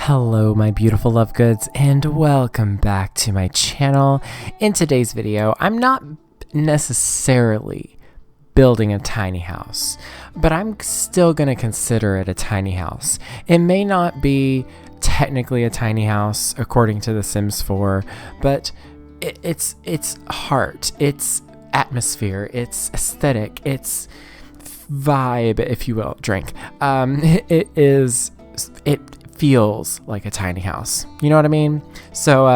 Hello my beautiful love goods and welcome back to my channel. In today's video, I'm not necessarily building a tiny house, but I'm still going to consider it a tiny house. It may not be technically a tiny house according to The Sims 4, but it's heart, it's atmosphere, it's aesthetic, it's vibe, if you will, drink. It feels like a tiny house. You know what I mean? So,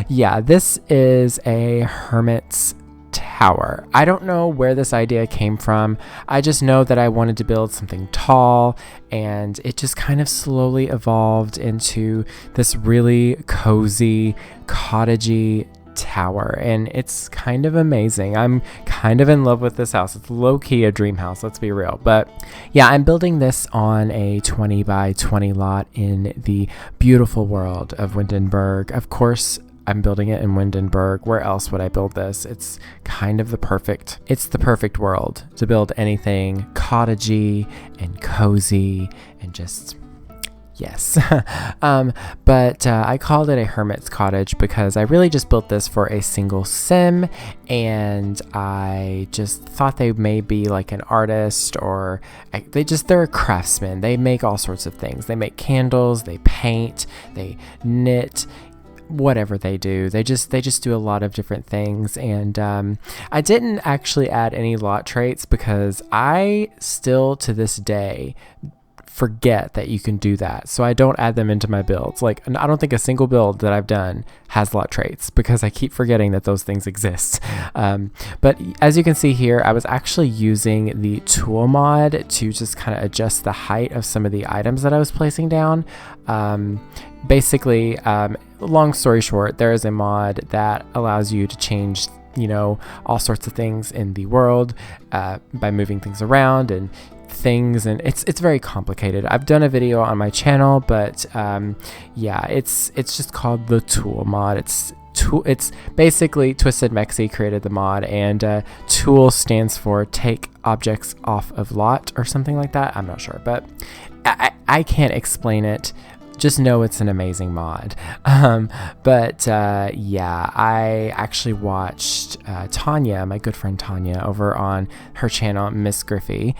yeah, this is a hermit's tower. I don't know where this idea came from. I just know that I wanted to build something tall, and it just kind of slowly evolved into this really cozy, cottagey tower, and it's kind of amazing. I'm kind of in love with this house. It's low-key a dream house, let's be real. But yeah, I'm building this on a 20 by 20 lot in the beautiful world of Windenburg. Of course, I'm building it in Windenburg. Where else would I build this? It's kind of the perfect world to build anything cottagey and cozy and just yes. But I called it a hermit's cottage because I really just built this for a single sim, and I just thought they may be like an artist, or they're a craftsman. They make all sorts of things. They make candles, they paint, they knit, whatever they do. They just do a lot of different things. And I didn't actually add any lot traits because I still to this day forget that you can do that, so I don't add them into my builds. Like, I don't think a single build that I've done has lot traits because I keep forgetting that those things exist. But as you can see here, I was actually using the tool mod to just kind of adjust the height of some of the items that I was placing down. Basically, long story short, there is a mod that allows you to change all sorts of things in the world by moving things around and things, and it's very complicated. I've done a video on my channel, but yeah, it's just called the tool mod. It's basically Twisted Mexi created the mod, and tool stands for take objects off of lot or something like that. I'm not sure, but I can't explain it. Just know it's an amazing mod. But yeah, I actually watched Tanya, my good friend Tanya, over on her channel, Miss Griffey.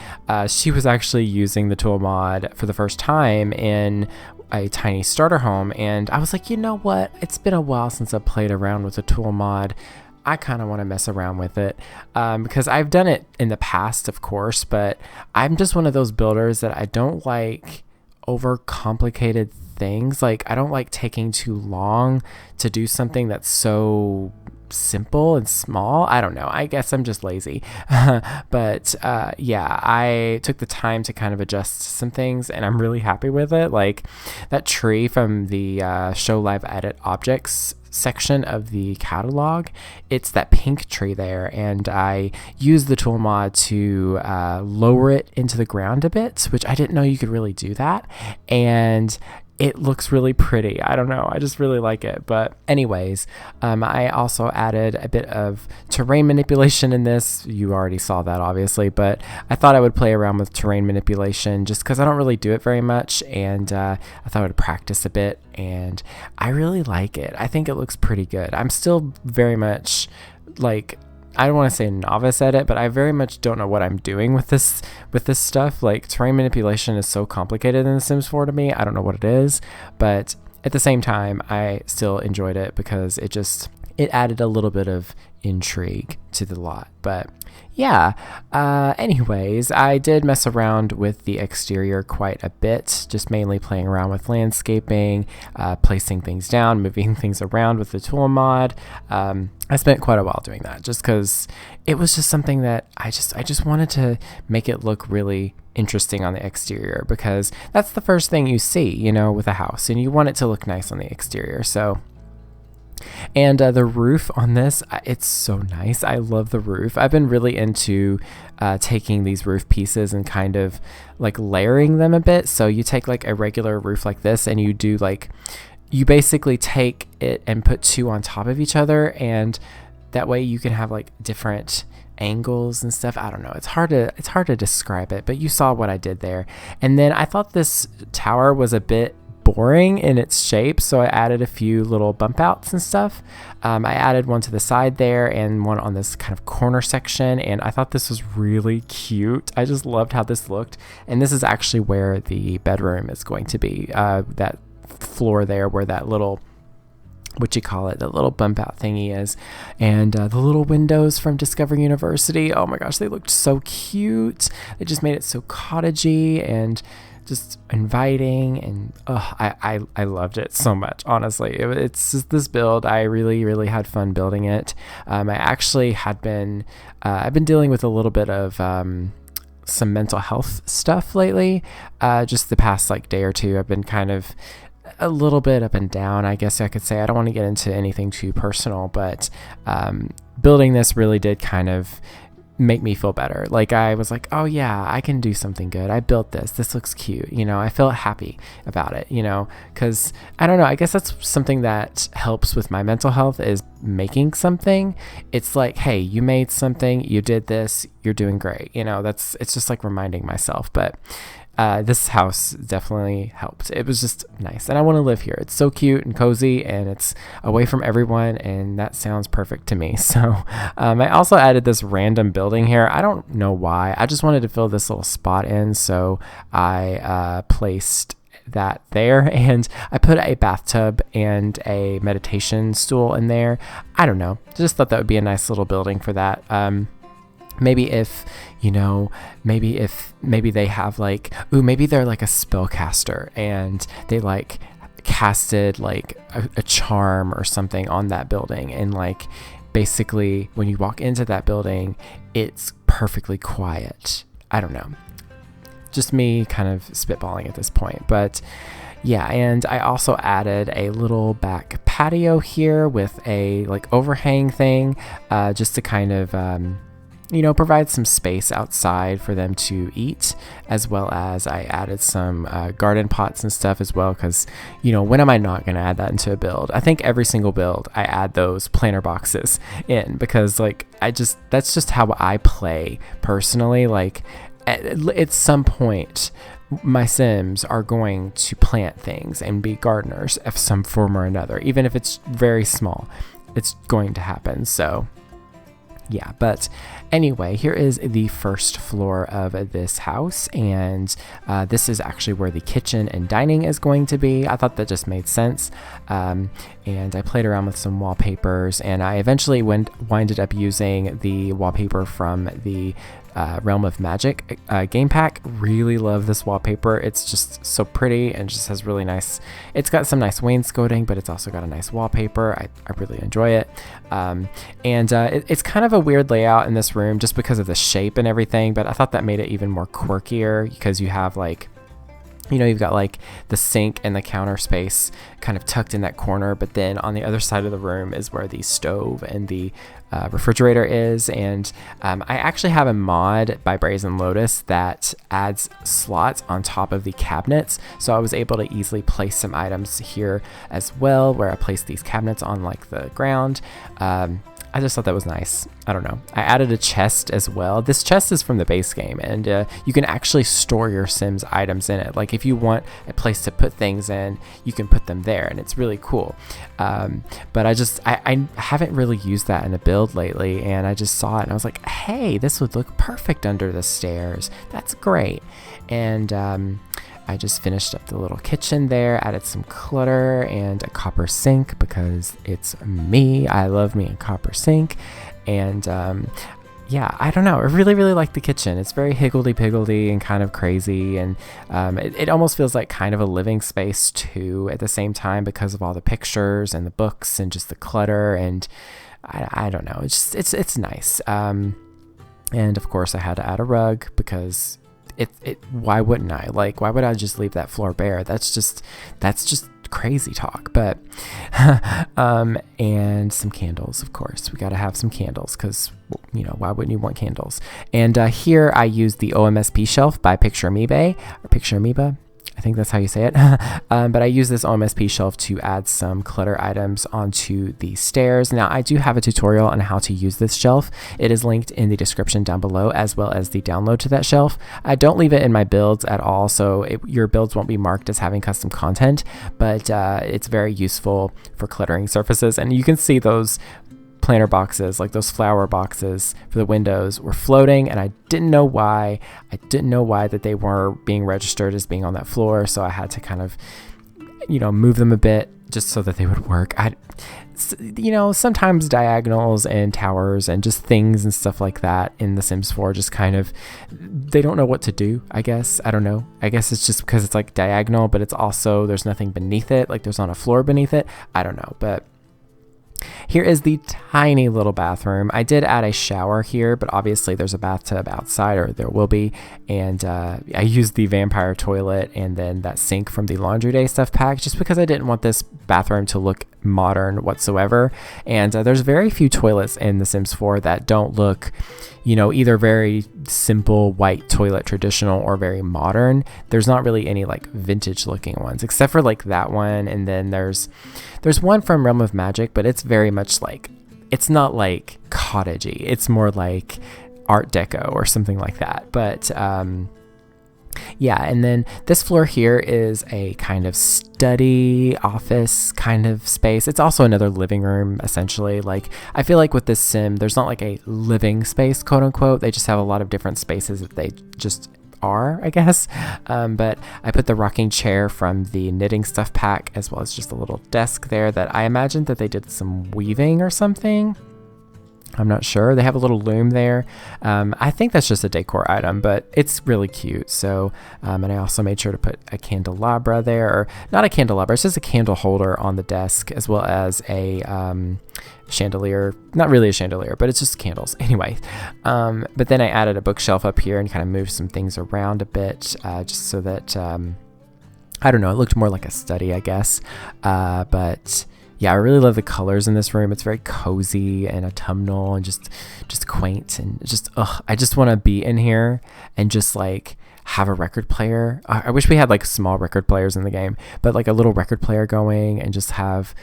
She was actually using the tool mod for the first time in a tiny starter home, and I was like, you know what? It's been a while since I've played around with a tool mod. I kind of want to mess around with it because I've done it in the past, of course, but I'm just one of those builders that I don't like overcomplicated things. Like, I don't like taking too long to do something that's so simple and small. I don't know. I guess I'm just lazy. But yeah, I took the time to kind of adjust some things, and I'm really happy with it. Like that tree from the Show Live Edit Objects section of the catalog, it's that pink tree there, and I used the tool mod to lower it into the ground a bit, which I didn't know you could really do that, and it looks really pretty. I don't know, I just really like it. But anyways, I also added a bit of terrain manipulation in this. You already saw that obviously, but I thought I would play around with terrain manipulation just because I don't really do it very much, and I thought I would practice a bit, and I really like it. I think it looks pretty good. I'm still very much like, I don't want to say novice at it, but I very much don't know what I'm doing with this stuff. Like, terrain manipulation is so complicated in The Sims 4 to me. I don't know what it is, but at the same time, I still enjoyed it because it added a little bit of intrigue to the lot. But yeah, anyways, I did mess around with the exterior quite a bit, just mainly playing around with landscaping, placing things down, moving things around with the tool mod. I spent quite a while doing that just because it was just something that I just wanted to make it look really interesting on the exterior, because that's the first thing you see, with a house, and you want it to look nice on the exterior. So, and the roof on this, it's so nice. I love the roof. I've been really into taking these roof pieces and kind of like layering them a bit. So you take like a regular roof like this, and you basically take it and put two on top of each other, and that way you can have like different angles and stuff. I don't know. It's hard to describe it, but you saw what I did there. And then I thought this tower was a bit boring in its shape, so I added a few little bump outs and stuff. I added one to the side there and one on this kind of corner section, and I thought this was really cute. I just loved how this looked, and this is actually where the bedroom is going to be, that floor there where that little, what you call it, the little bump out thingy is, and the little windows from Discover University. Oh my gosh, they looked so cute. They just made it so cottagey and just inviting, and I loved it so much. Honestly, it's just this build. I really had fun building it. I actually had been I've been dealing with a little bit of some mental health stuff lately. Just the past like day or two, I've been kind of a little bit up and down, I guess I could say. I don't want to get into anything too personal, but building this really did kind of make me feel better. Like I was like, oh yeah, I can do something good. I built this. This looks cute. You know, I felt happy about it, you know, because I don't know, I guess that's something that helps with my mental health is making something. It's like, hey, you made something, you did this, you're doing great. You know, it's just like reminding myself. But this house definitely helped. It was just nice, and I want to live here. It's so cute and cozy, and it's away from everyone, and that sounds perfect to me. So I also added this random building here. I don't know why. I just wanted to fill this little spot in, so I placed that there, and I put a bathtub and a meditation stool in there. I don't know, just thought that would be a nice little building for that. Maybe if, you know, maybe they have like, maybe they're like a spellcaster and they like casted like a charm or something on that building, and like basically when you walk into that building, it's perfectly quiet. I don't know. Just me kind of spitballing at this point, but yeah. And I also added a little back patio here with a like overhang thing, just to kind of, you know, provide some space outside for them to eat, as well as I added some garden pots and stuff as well, because, you know, when am I not going to add that into a build? I think every single build I add those planter boxes in, because like that's just how I play personally. Like at some point my Sims are going to plant things and be gardeners of some form or another, even if it's very small. It's going to happen. So yeah, but anyway, here is the first floor of this house, and this is actually where the kitchen and dining is going to be. I thought that just made sense, and I played around with some wallpapers, and I eventually winded up using the wallpaper from the Realm of Magic game pack. Really love this wallpaper. It's just so pretty and just has really nice, it's got some nice wainscoting, but it's also got a nice wallpaper. I really enjoy it. It's kind of a weird layout in this room just because of the shape and everything, but I thought that made it even more quirkier, because you have like, you know, you've got like the sink and the counter space kind of tucked in that corner, but then on the other side of the room is where the stove and the refrigerator is. And I actually have a mod by Brazen Lotus that adds slots on top of the cabinets, so I was able to easily place some items here as well, where I placed these cabinets on like the ground. I just thought that was nice. I don't know. I added a chest as well. This chest is from the base game, and you can actually store your Sims items in it. Like if you want a place to put things in, you can put them there, and it's really cool. But I haven't really used that in a build lately, and I just saw it and I was like, hey, this would look perfect under the stairs. That's great. And I just finished up the little kitchen there, added some clutter and a copper sink, because it's me. I love me a copper sink. And yeah, I don't know. I really like the kitchen. It's very higgledy-piggledy and kind of crazy. And it almost feels like kind of a living space too at the same time, because of all the pictures and the books and just the clutter. And I don't know. It's nice. And of course I had to add a rug, because why wouldn't I? Like, why would I just leave that floor bare? That's just crazy talk. But and some candles, of course. We got to have some candles, because, you know, why wouldn't you want candles? And here I used the OMSP shelf by Picture Amoeba. I think that's how you say it. But I use this OMSP shelf to add some clutter items onto the stairs. Now, I do have a tutorial on how to use this shelf. It is linked in the description down below, as well as the download to that shelf. I don't leave it in my builds at all, so your builds won't be marked as having custom content, but it's very useful for cluttering surfaces. And you can see those planter boxes, like those flower boxes for the windows, were floating, and I didn't know why. I didn't know why that they were being registered as being on that floor, so I had to kind of, move them a bit just so that they would work. Sometimes diagonals and towers and just things and stuff like that in The Sims 4 just kind of, they don't know what to do, I guess. I don't know. I guess it's just because it's like diagonal, but it's also, there's nothing beneath it, like there's not a floor beneath it. I don't know, but here is the tiny little bathroom. I did add a shower here, but obviously there's a bathtub outside, or there will be. And I used the vampire toilet and then that sink from the Laundry Day stuff pack, just because I didn't want this bathroom to look modern whatsoever. And there's very few toilets in The Sims 4 that don't look, either very simple white toilet traditional or very modern. There's not really any like vintage looking ones, except for like that one. And then there's one from Realm of Magic, but it's very much like, it's not like cottagey. It's more like Art Deco or something like that. But yeah, and then this floor here is a kind of study office kind of space. It's also another living room, essentially. Like, I feel like with this sim, there's not like a living space, quote unquote. They just have a lot of different spaces that they just are, I guess. But I put the rocking chair from the knitting stuff pack, as well as just a little desk there that I imagined that they did some weaving or something. I'm not sure. They have a little loom there. I think that's just a decor item, but it's really cute. So, and I also made sure to put a candelabra there, or not a candelabra, it's just a candle holder on the desk, as well as a chandelier. Not really a chandelier, but it's just candles. Anyway, but then I added a bookshelf up here and kind of moved some things around a bit, just so that, I don't know, it looked more like a study, I guess. But yeah, I really love the colors in this room. It's very cozy and autumnal and just quaint, and just, I just want to be in here and just like have a record player. I wish we had like small record players in the game, but like a little record player going, and just have,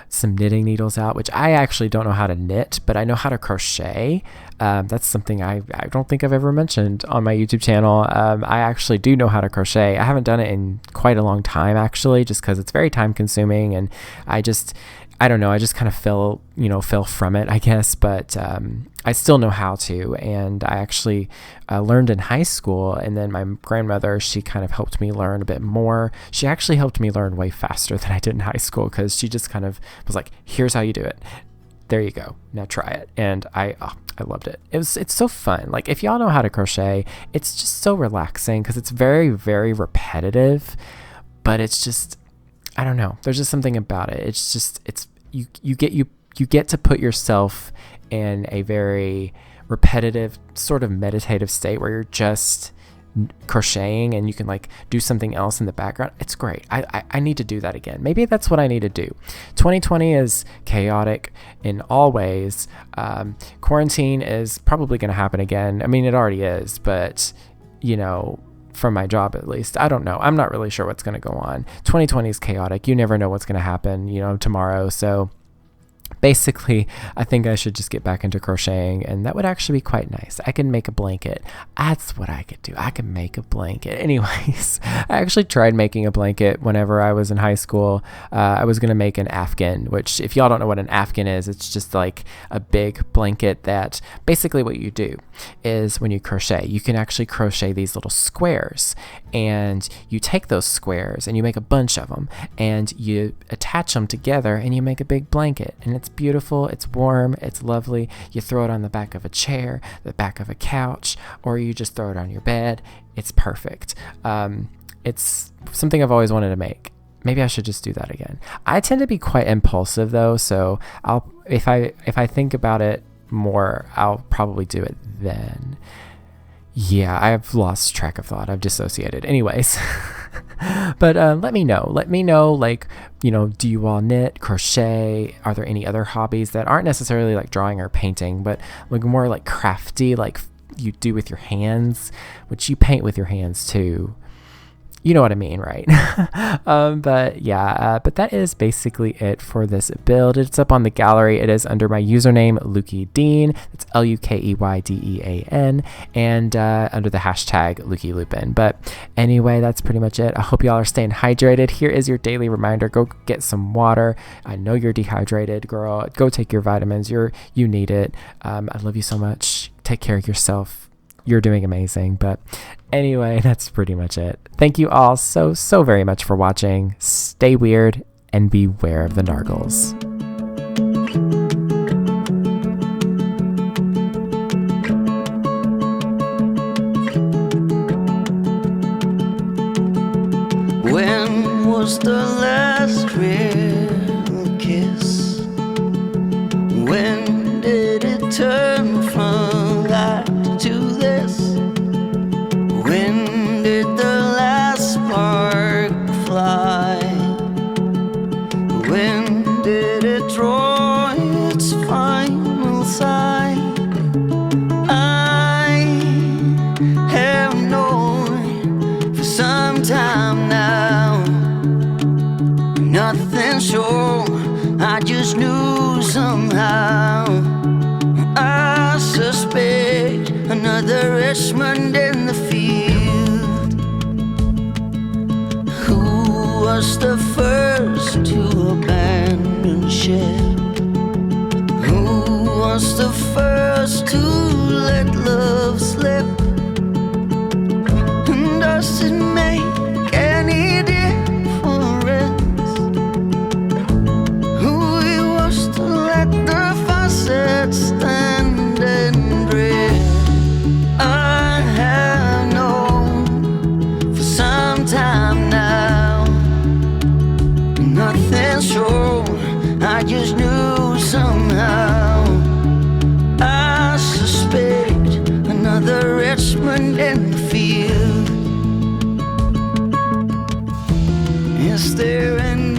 some knitting needles out, which I actually don't know how to knit, but I know how to crochet. That's something I don't think I've ever mentioned on my YouTube channel. I actually do know how to crochet. I haven't done it in quite a long time, actually, just because it's very time consuming, and I don't know, I just kind of fell from it, I guess, but I still know how to, and I actually learned in high school, and then my grandmother, she kind of helped me learn a bit more. She actually helped me learn way faster than I did in high school, because she just kind of was like, here's how you do it. There you go. Now try it. And I loved it. It's so fun. Like, if y'all know how to crochet, it's just so relaxing, because it's very, very repetitive, but it's just, I don't know. There's just something about it. It's just, you get to put yourself in a very repetitive, sort of meditative state where you're just crocheting, and you can like do something else in the background. It's great. I need to do that again. Maybe that's what I need to do. 2020 is chaotic in all ways. Quarantine is probably going to happen again. I mean, it already is, but from my job at least, I don't know. I'm not really sure what's going to go on. 2020 is chaotic. You never know what's going to happen, tomorrow. So basically, I think I should just get back into crocheting, and that would actually be quite nice. I can make a blanket. That's what I could do. I can make a blanket. Anyways, I actually tried making a blanket whenever I was in high school. I was going to make an Afghan, which, if y'all don't know what an Afghan is, it's just like a big blanket that basically what you do is when you crochet, you can actually crochet these little squares, and you take those squares and you make a bunch of them, and you attach them together, and you make a big blanket. And it's beautiful, it's warm, it's lovely. You throw it on the back of a chair, the back of a couch, or you just throw it on your bed. It's perfect. It's something I've always wanted to make. Maybe I should just do that again. I tend to be quite impulsive though, so if I think about it more, I'll probably do it then. Yeah, I've lost track of thought. I've dissociated. Anyways, but let me know. Let me know, like, do you all knit, crochet? Are there any other hobbies that aren't necessarily like drawing or painting, but like more like crafty, like you do with your hands, which you paint with your hands too? You know what I mean, right? But yeah, but that is basically it for this build. It's up on the gallery. It is under my username, lukeydean. It's LUKEYDEAN, and under the hashtag LukeyLupin. But anyway, that's pretty much it. I hope y'all are staying hydrated. Here is your daily reminder. Go get some water. I know you're dehydrated, girl. Go take your vitamins. You need it. I love you so much. Take care of yourself. You're doing amazing. But anyway, that's pretty much it. Thank you all so very much for watching. Stay weird and beware of the nargles. When was the last real kiss? When did it turn from that to this? When did the last spark fly? When did it draw its final sigh? I have known for some time now, nothing sure, I just knew somehow. I suspect another Richmond in the field. Who was the first to abandon ship? Who was the first to let love slip? And does it make any difference who it was to let the faucet stand and drip? I have known for some time now, nothing sure, I just knew somehow. I suspect another Richmond in the field. Is there any